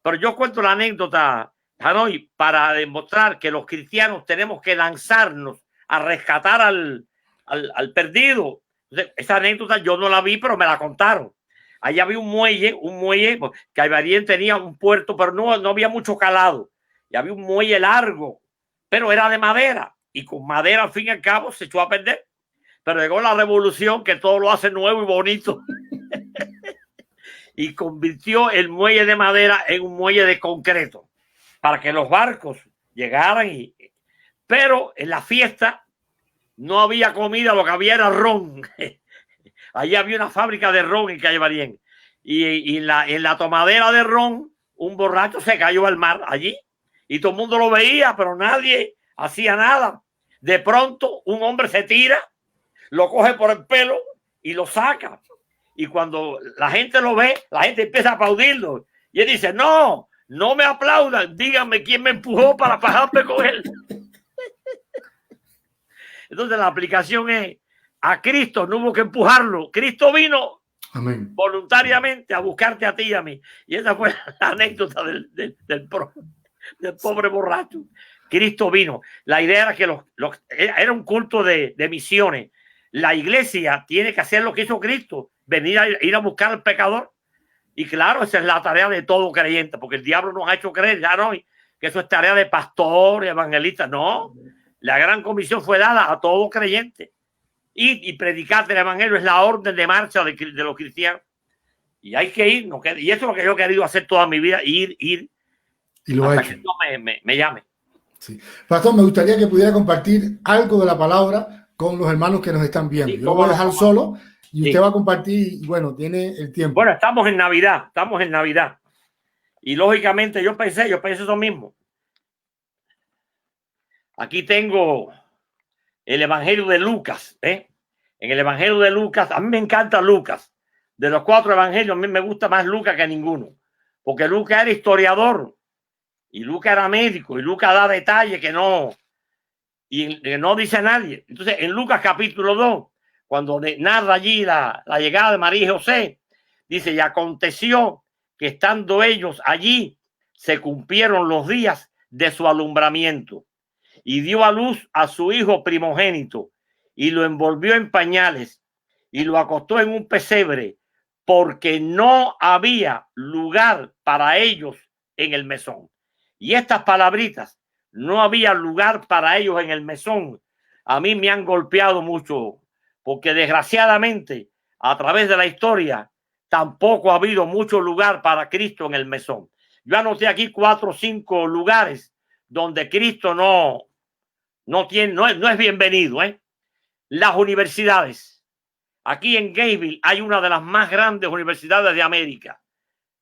Pero yo cuento la anécdota, Hanoi, para demostrar que los cristianos tenemos que lanzarnos a rescatar al perdido. Entonces, esa anécdota yo no la vi, pero me la contaron. Allá había un muelle, pues, Caibarín tenía un puerto, pero no había mucho calado. Y había un muelle largo, pero era de madera. Y con madera, al fin y al cabo, se echó a perder. Pero llegó la revolución que todo lo hace nuevo y bonito. Y convirtió el muelle de madera en un muelle de concreto para que los barcos llegaran. Pero en la fiesta no había comida, lo que había era ron. Allí había una fábrica de ron en Calle Barien. Y en la tomadera de ron, un borracho se cayó al mar allí. Y todo el mundo lo veía, pero nadie hacía nada. De pronto, un hombre se tira, lo coge por el pelo y lo saca. Y cuando la gente lo ve, la gente empieza a aplaudirlo. Y él dice, no me aplaudan, díganme quién me empujó para bajarme con él. Entonces la aplicación es, a Cristo no hubo que empujarlo. Cristo vino
Amén.
Voluntariamente a buscarte a ti y a mí. Y esa fue la anécdota del pobre borracho. Cristo vino. La idea era que era un culto de misiones. La iglesia tiene que hacer lo que hizo Cristo, venir a ir a buscar al pecador. Y claro, esa es la tarea de todo creyente, porque el diablo nos ha hecho creer, ya no, que eso es tarea de pastor y evangelista. No, la gran comisión fue dada a todo creyente. Y predicar el evangelio es la orden de marcha de los cristianos. Y hay que ir, ¿no? Y eso es lo que yo he querido hacer toda mi vida, ir
y lo
hasta
ha hecho.
que Dios me llame.
Sí. Pastor, me gustaría que pudiera compartir algo de la palabra con los hermanos que nos están viendo.
Sí,
yo lo voy a dejar solo y usted va a compartir, y bueno, tiene el tiempo.
Bueno, estamos en Navidad. Y lógicamente yo pensé eso mismo. Aquí tengo el Evangelio de Lucas. En el Evangelio de Lucas, a mí me encanta Lucas. De los 4 evangelios, a mí me gusta más Lucas que ninguno. Porque Lucas era historiador. Y Lucas era médico. Y Lucas da detalles que no dice a nadie. Entonces, en Lucas capítulo 2, cuando narra allí la llegada de María y José, dice, y aconteció que estando ellos allí, se cumplieron los días de su alumbramiento. Y dio a luz a su hijo primogénito y lo envolvió en pañales y lo acostó en un pesebre porque no había lugar para ellos en el mesón. Y estas palabritas, no había lugar para ellos en el mesón, a mí me han golpeado mucho, porque desgraciadamente a través de la historia tampoco ha habido mucho lugar para Cristo en el mesón. Yo anoté aquí 4 o 5 lugares donde Cristo no es bienvenido. Las universidades. Aquí en Gainesville hay una de las más grandes universidades de América.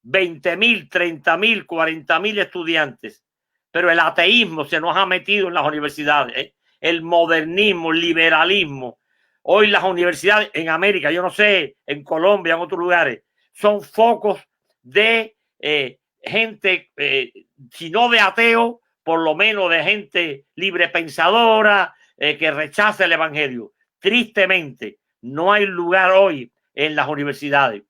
20,000, 30,000, 40,000 estudiantes. Pero el ateísmo se nos ha metido en las universidades. El modernismo, el liberalismo. Hoy las universidades en América, yo no sé, en Colombia, en otros lugares, son focos de gente, si no de ateo, por lo menos de gente libre pensadora, que rechaza el evangelio. Tristemente, no hay lugar hoy en las universidades.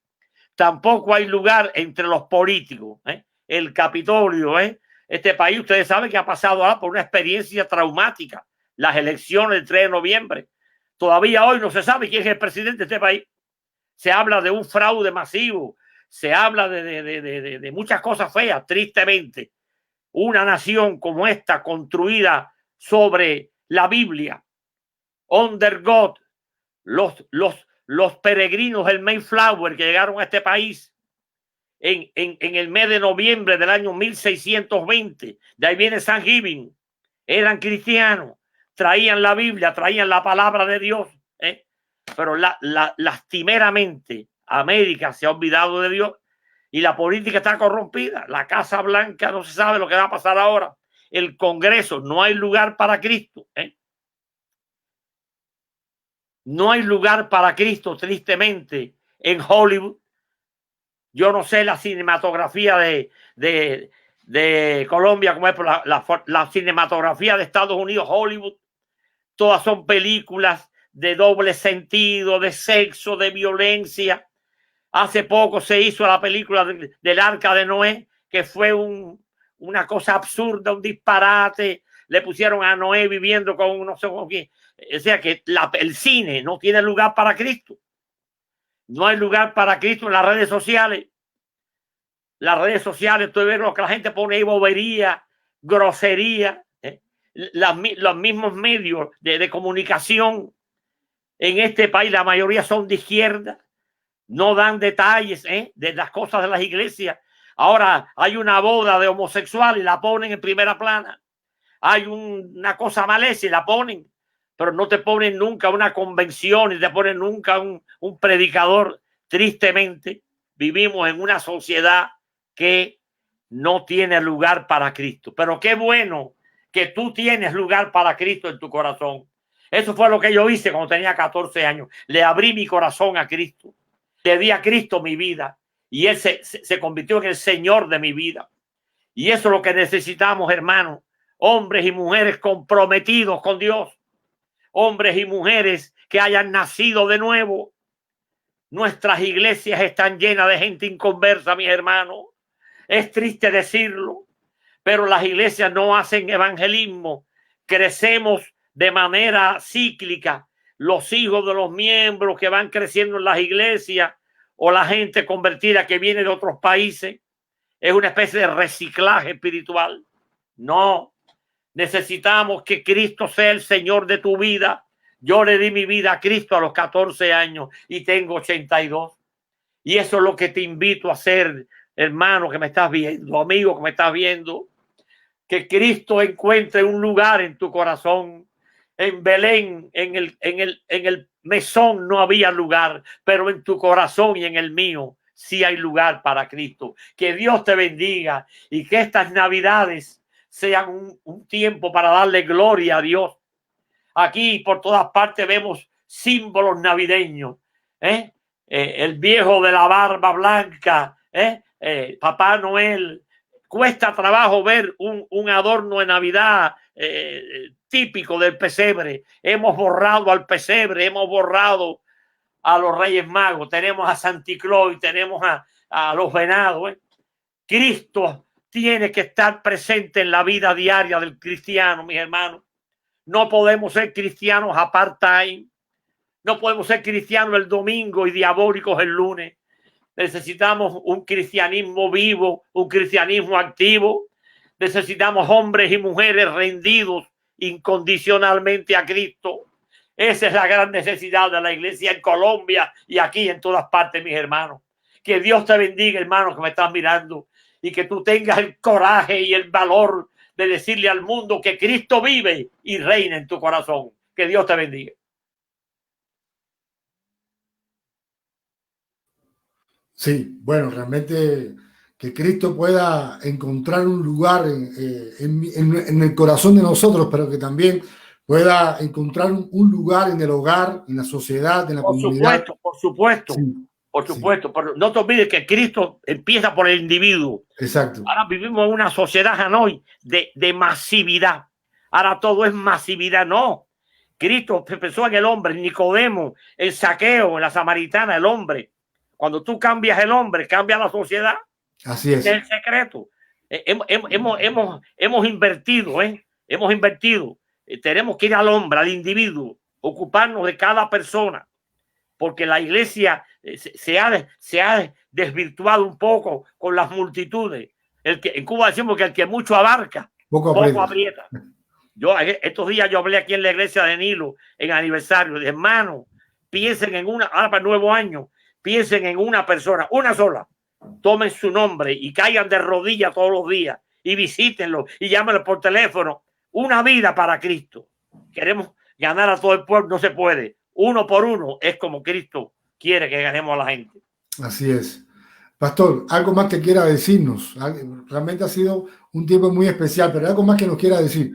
Tampoco hay lugar entre los políticos. El Capitolio, este país, ustedes saben que ha pasado por una experiencia traumática. Las elecciones del 3 de noviembre. Todavía hoy no se sabe quién es el presidente de este país. Se habla de un fraude masivo. Se habla de muchas cosas feas, tristemente. Una nación como esta, construida sobre la Biblia, under God, los peregrinos del Mayflower que llegaron a este país en el mes de noviembre del año 1620, de ahí viene Thanksgiving, eran cristianos, traían la Biblia, traían la palabra de Dios, pero lastimeramente América se ha olvidado de Dios y la política está corrompida. La Casa Blanca no se sabe lo que va a pasar ahora. El Congreso, no hay lugar para Cristo. No hay lugar para Cristo, tristemente, en Hollywood. Yo no sé la cinematografía de Colombia, como es la cinematografía de Estados Unidos, Hollywood. Todas son películas de doble sentido, de sexo, de violencia. Hace poco se hizo la película del Arca de Noé, que fue una cosa absurda, un disparate. Le pusieron a Noé viviendo con no sé con quién. O sea que el cine no tiene lugar para Cristo. No hay lugar para Cristo en las redes sociales. Las redes sociales, tú ves lo que la gente pone ahí, bobería, grosería. Los mismos medios de comunicación en este país, la mayoría son de izquierda. No dan detalles de las cosas de las iglesias. Ahora hay una boda de homosexuales y la ponen en primera plana. Hay una cosa maleza y la ponen, pero no te ponen nunca una convención y te ponen nunca un predicador. Tristemente, vivimos en una sociedad que no tiene lugar para Cristo. Pero qué bueno que tú tienes lugar para Cristo en tu corazón. Eso fue lo que yo hice cuando tenía 14 años. Le abrí mi corazón a Cristo. Le di a Cristo mi vida y Él se convirtió en el Señor de mi vida. Y eso es lo que necesitamos, hermanos. Hombres y mujeres comprometidos con Dios. Hombres y mujeres que hayan nacido de nuevo. Nuestras iglesias están llenas de gente inconversa, mis hermanos. Es triste decirlo, pero las iglesias no hacen evangelismo. Crecemos de manera cíclica. Los hijos de los miembros que van creciendo en las iglesias o la gente convertida que viene de otros países. Es una especie de reciclaje espiritual. No. Necesitamos que Cristo sea el Señor de tu vida. Yo le di mi vida a Cristo a los 14 años y tengo 82. Y eso es lo que te invito a hacer, hermano que me estás viendo, amigo que me estás viendo. Que Cristo encuentre un lugar en tu corazón. En Belén, en el mesón no había lugar, pero en tu corazón y en el mío sí hay lugar para Cristo. Que Dios te bendiga y que estas Navidades sean un tiempo para darle gloria a Dios. Aquí por todas partes vemos símbolos navideños. El viejo de la barba blanca, Papá Noel. Cuesta trabajo ver un adorno de Navidad típico del pesebre. Hemos borrado al pesebre, hemos borrado a los Reyes Magos, tenemos a Santa Claus, tenemos a los venados. Cristo tiene que estar presente en la vida diaria del cristiano, mis hermanos. No podemos ser cristianos apartheid, no podemos ser cristianos el domingo y diabólicos el lunes. Necesitamos un cristianismo vivo, un cristianismo activo. Necesitamos hombres y mujeres rendidos incondicionalmente a Cristo. Esa es la gran necesidad de la iglesia en Colombia y aquí en todas partes, mis hermanos. Que Dios te bendiga, hermano, que me estás mirando, y que tú tengas el coraje y el valor de decirle al mundo que Cristo vive y reina en tu corazón. Que Dios te bendiga.
Sí, bueno, realmente que Cristo pueda encontrar un lugar en el corazón de nosotros, pero que también pueda encontrar un lugar en el hogar, en la sociedad, en la comunidad.
Por supuesto. Sí, por supuesto. Sí. Pero no te olvides que Cristo empieza por el individuo.
Exacto.
Ahora vivimos en una sociedad, Hanoi, de masividad. Ahora todo es masividad. No. Cristo empezó en el hombre, en Nicodemo, en Saqueo, en la Samaritana, el hombre. Cuando tú cambias el hombre, cambia la sociedad.
Así es.
Es el secreto. Hemos invertido, hemos invertido. Tenemos que ir al hombre, al individuo, ocuparnos de cada persona, porque la iglesia se ha desvirtuado un poco con las multitudes. En Cuba decimos que el que mucho abarca, poco aprieta. Estos días yo hablé aquí en la iglesia de Nilo, en aniversario, de hermano, piensen en ahora para el nuevo año, piensen en una persona, una sola. Tomen su nombre y caigan de rodillas todos los días y visítenlo y llámenlo por teléfono. Una vida para Cristo. Queremos ganar a todo el pueblo, no se puede. Uno por uno es como Cristo quiere que ganemos a la gente.
Así es. Pastor, algo más que quiera decirnos. Realmente ha sido un tiempo muy especial, pero algo más que nos quiera decir.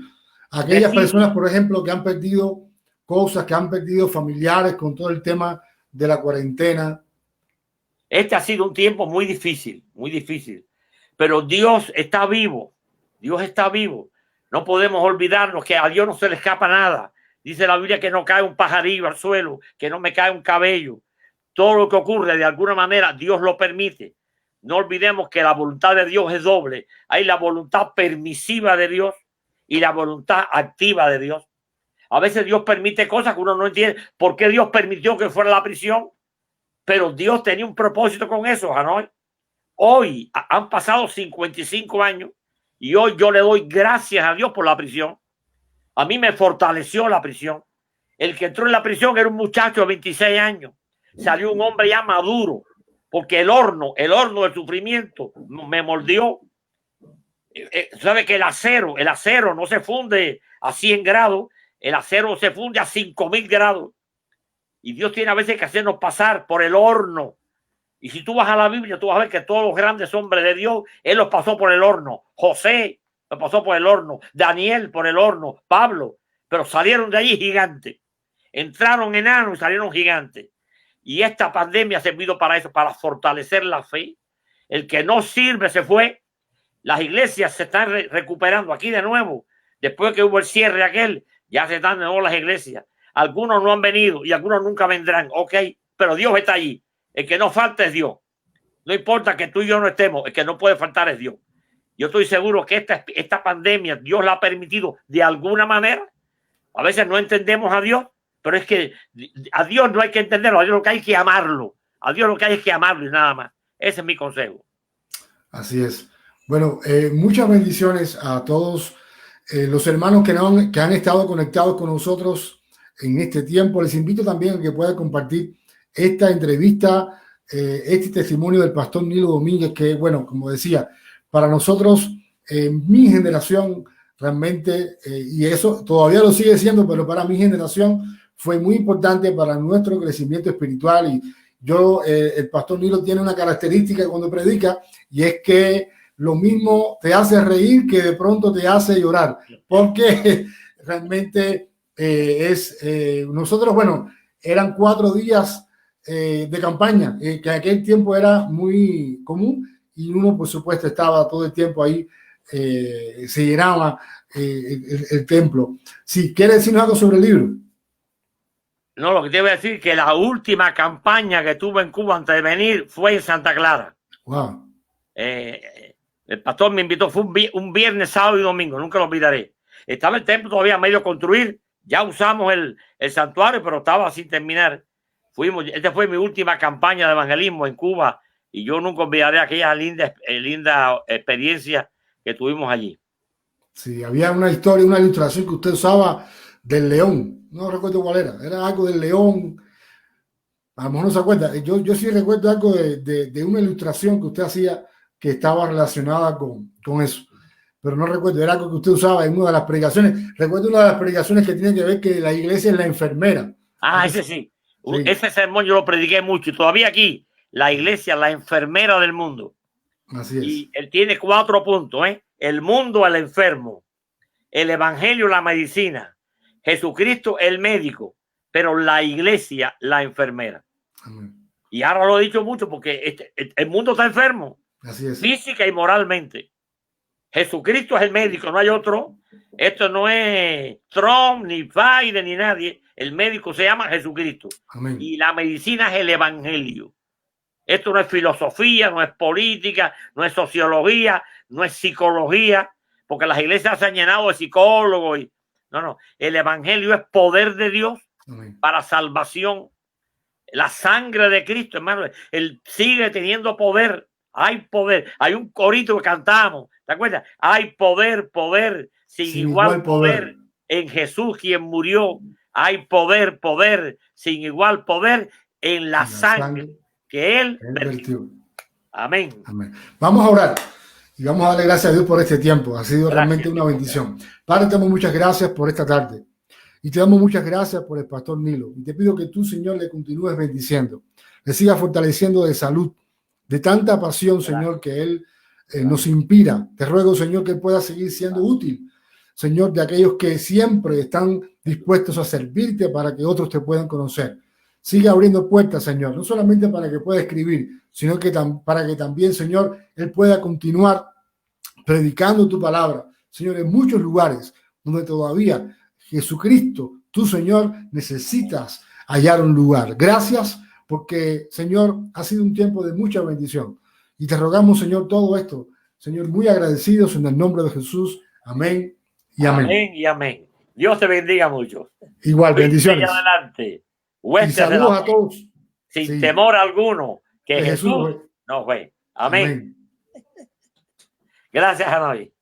Aquellas personas, por ejemplo, que han perdido cosas, que han perdido familiares con todo el tema de la cuarentena.
Este ha sido un tiempo muy difícil, pero Dios está vivo. Dios está vivo. No podemos olvidarnos que a Dios no se le escapa nada. Dice la Biblia que no cae un pajarillo al suelo, que no me cae un cabello. Todo lo que ocurre, de alguna manera, Dios lo permite. No olvidemos que la voluntad de Dios es doble. Hay la voluntad permisiva de Dios y la voluntad activa de Dios. A veces Dios permite cosas que uno no entiende. ¿Por qué Dios permitió que fuera la prisión? Pero Dios tenía un propósito con eso, Hanoi. Hoy han pasado 55 años y hoy yo le doy gracias a Dios por la prisión. A mí me fortaleció la prisión. El que entró en la prisión era un muchacho de 26 años. Salió un hombre ya maduro, porque el horno del sufrimiento me moldeó. Sabe que el acero no se funde a 100 grados, el acero se funde a 5000 grados. Y Dios tiene a veces que hacernos pasar por el horno. Y si tú vas a la Biblia, tú vas a ver que todos los grandes hombres de Dios, Él los pasó por el horno. José lo pasó por el horno, Daniel por el horno, Pablo, pero salieron de allí gigantes. Entraron enanos y salieron gigantes. Y esta pandemia ha servido para eso, para fortalecer la fe. El que no sirve se fue. Las iglesias se están recuperando aquí de nuevo. Después que hubo el cierre aquel, ya se están de nuevo las iglesias. Algunos no han venido y algunos nunca vendrán. Ok, pero Dios está allí. El que no falta es Dios. No importa que tú y yo no estemos, el que no puede faltar es Dios. Yo estoy seguro que esta pandemia Dios la ha permitido de alguna manera. A veces no entendemos a Dios, pero es que a Dios no hay que entenderlo. A Dios lo que hay que amarlo. A Dios lo que hay es que amarlo y nada más. Ese es mi consejo.
Así es. Bueno, muchas bendiciones a todos los hermanos que han estado conectados con nosotros en este tiempo. Les invito también a que puedan compartir esta entrevista, este testimonio del pastor Nilo Domínguez, que, bueno, como decía, para nosotros, mi generación realmente, y eso todavía lo sigue siendo, pero para mi generación fue muy importante para nuestro crecimiento espiritual. Y el pastor Nilo tiene una característica cuando predica, y es que lo mismo te hace reír que de pronto te hace llorar, porque realmente nosotros, bueno, eran 4 días de campaña, que en aquel tiempo era muy común, y uno, por supuesto, estaba todo el tiempo ahí, se llenaba el templo. Si quieres decirnos algo sobre el libro.
No, lo que te voy a decir es que la última campaña que tuve en Cuba antes de venir fue en Santa Clara.
Wow.
El pastor me invitó, fue un viernes, sábado y domingo, nunca lo olvidaré. Estaba el templo todavía medio construir, ya usamos el santuario, pero estaba sin terminar. Esta fue mi última campaña de evangelismo en Cuba y yo nunca olvidaré aquella linda experiencia que tuvimos allí.
Sí, había una historia, una ilustración que usted usaba del león. No recuerdo cuál era algo del león. A lo mejor no se acuerda. Yo sí recuerdo algo de una ilustración que usted hacía que estaba relacionada con eso. Pero no recuerdo, era algo que usted usaba en una de las predicaciones. Recuerdo una de las predicaciones que tiene que ver que la iglesia es la enfermera.
Ah, ese sí. Ese sermón yo lo prediqué mucho y todavía aquí, la iglesia, la enfermera del mundo.
Así es.
Y él tiene 4 puntos, ¿eh? El mundo, el enfermo. El evangelio, la medicina. Jesucristo, el médico. Pero la iglesia, la enfermera.
Amén.
Y ahora lo he dicho mucho porque el mundo está enfermo.
Así es.
Física y moralmente. Jesucristo es el médico, no hay otro. Esto no es Trump, ni Biden, ni nadie. El médico se llama Jesucristo.
Amén.
Y la medicina es el evangelio. Esto no es filosofía, no es política, no es sociología, no es psicología, porque las iglesias se han llenado de psicólogos. No. El evangelio es poder de Dios. Amén. Para salvación. La sangre de Cristo, hermano, él sigue teniendo poder. Hay poder. Hay un corito que cantamos, ¿te acuerdas? Hay poder, sin igual poder en Jesús quien murió. Hay poder, sin igual poder en la sangre que Él vertió. Amén.
Amén. Vamos a orar y vamos a darle gracias a Dios por este tiempo. Ha sido realmente una bendición. Padre, te damos muchas gracias por esta tarde. Y te damos muchas gracias por el pastor Nilo. Y te pido que tú, Señor, le continúes bendiciendo. Le sigas fortaleciendo de salud, de tanta pasión, Señor, que él nos inspira. Te ruego, Señor, que pueda seguir siendo útil, Señor, de aquellos que siempre están dispuestos a servirte para que otros te puedan conocer. Sigue abriendo puertas, Señor, no solamente para que pueda escribir, sino que para que también, Señor, él pueda continuar predicando tu palabra, Señor, en muchos lugares donde todavía Jesucristo Tú, Señor, necesitas hallar un lugar. Gracias porque, Señor, ha sido un tiempo de mucha bendición. Y te rogamos, Señor, todo esto, Señor, muy agradecidos en el nombre de Jesús. Amén y amén.
Amén y amén. Dios te bendiga mucho.
Igual, bendiciones.
Y adelante.
Y saludos a todos.
Sin
Sí.
temor alguno, que Jesús
Jesús
nos ve. Amén.
Amén.
Gracias, Hanoi.